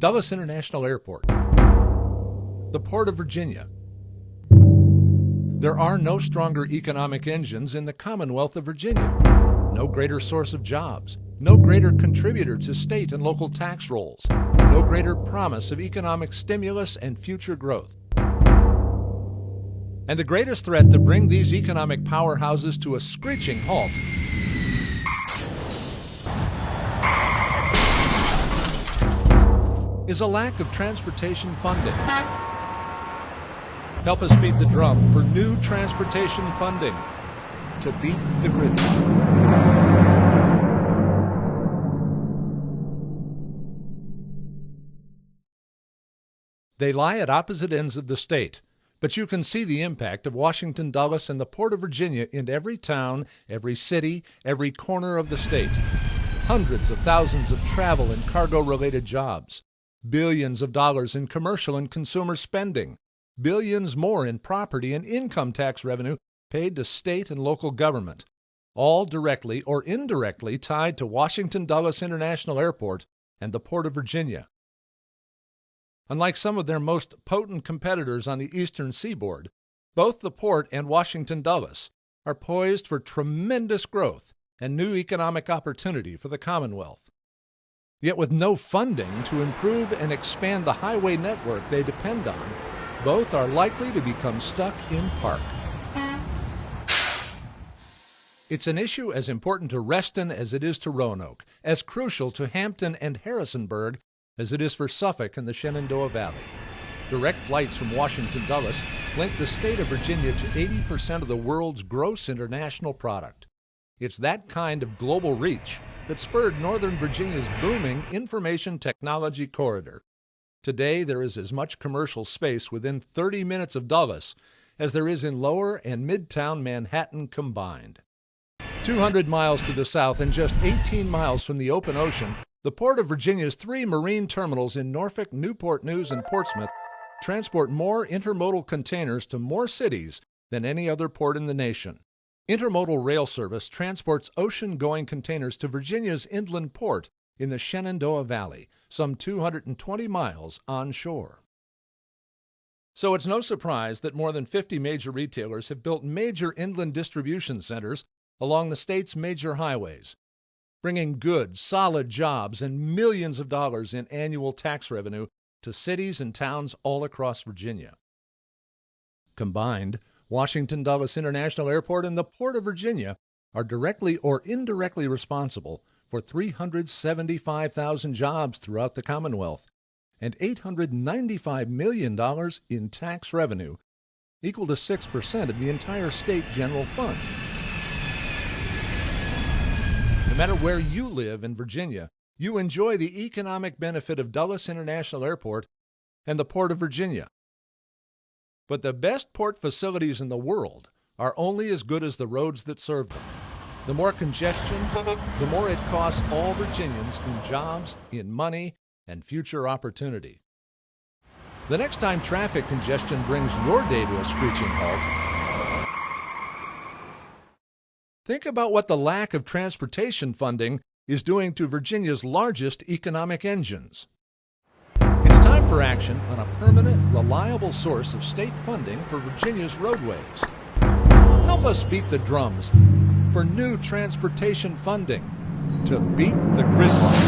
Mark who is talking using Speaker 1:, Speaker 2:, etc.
Speaker 1: Dulles International Airport, the Port of Virginia. There are no stronger economic engines in the Commonwealth of Virginia, no greater source of jobs, no greater contributor to state and local tax rolls, no greater promise of economic stimulus and future growth. And the greatest threat to bring these economic powerhouses to a screeching halt is a lack of transportation funding. Help us beat the drum for new transportation funding to beat the gridlock. They lie at opposite ends of the state, but you can see the impact of Washington Dulles and the Port of Virginia in every town, every city, every corner of the state. Hundreds of thousands of travel and cargo-related jobs, billions of dollars in commercial and consumer spending, billions more in property and income tax revenue paid to state and local government, all directly or indirectly tied to Washington Dulles International Airport and the Port of Virginia. Unlike some of their most potent competitors on the eastern seaboard, both the port and Washington Dulles are poised for tremendous growth and new economic opportunity for the Commonwealth. Yet with no funding to improve and expand the highway network they depend on, both are likely to become stuck in park. It's an issue as important to Reston as it is to Roanoke, as crucial to Hampton and Harrisonburg as it is for Suffolk and the Shenandoah Valley. Direct flights from Washington Dulles link the state of Virginia to 80% of the world's gross international product. It's that kind of global reach that spurred Northern Virginia's booming information technology corridor. Today, there is as much commercial space within 30 minutes of Dulles as there is in lower and midtown Manhattan combined. 200 miles to the south and just 18 miles from the open ocean, the Port of Virginia's 3 marine terminals in Norfolk, Newport News, and Portsmouth transport more intermodal containers to more cities than any other port in the nation. Intermodal rail service transports ocean-going containers to Virginia's inland port in the Shenandoah Valley, some 220 miles onshore. So it's no surprise that more than 50 major retailers have built major inland distribution centers along the state's major highways, bringing good, solid jobs and millions of dollars in annual tax revenue to cities and towns all across Virginia. Combined, Washington Dulles International Airport and the Port of Virginia are directly or indirectly responsible for 375,000 jobs throughout the Commonwealth and $895 million in tax revenue, equal to 6% of the entire state general fund. No matter where you live in Virginia, you enjoy the economic benefit of Dulles International Airport and the Port of Virginia. But the best port facilities in the world are only as good as the roads that serve them. The more congestion, the more it costs all Virginians in jobs, in money, and future opportunity. The next time traffic congestion brings your day to a screeching halt, think about what the lack of transportation funding is doing to Virginia's largest economic engines. It's time for action on a permanent, reliable source of state funding for Virginia's roadways. Help us beat the drums for new transportation funding to beat the gridlock.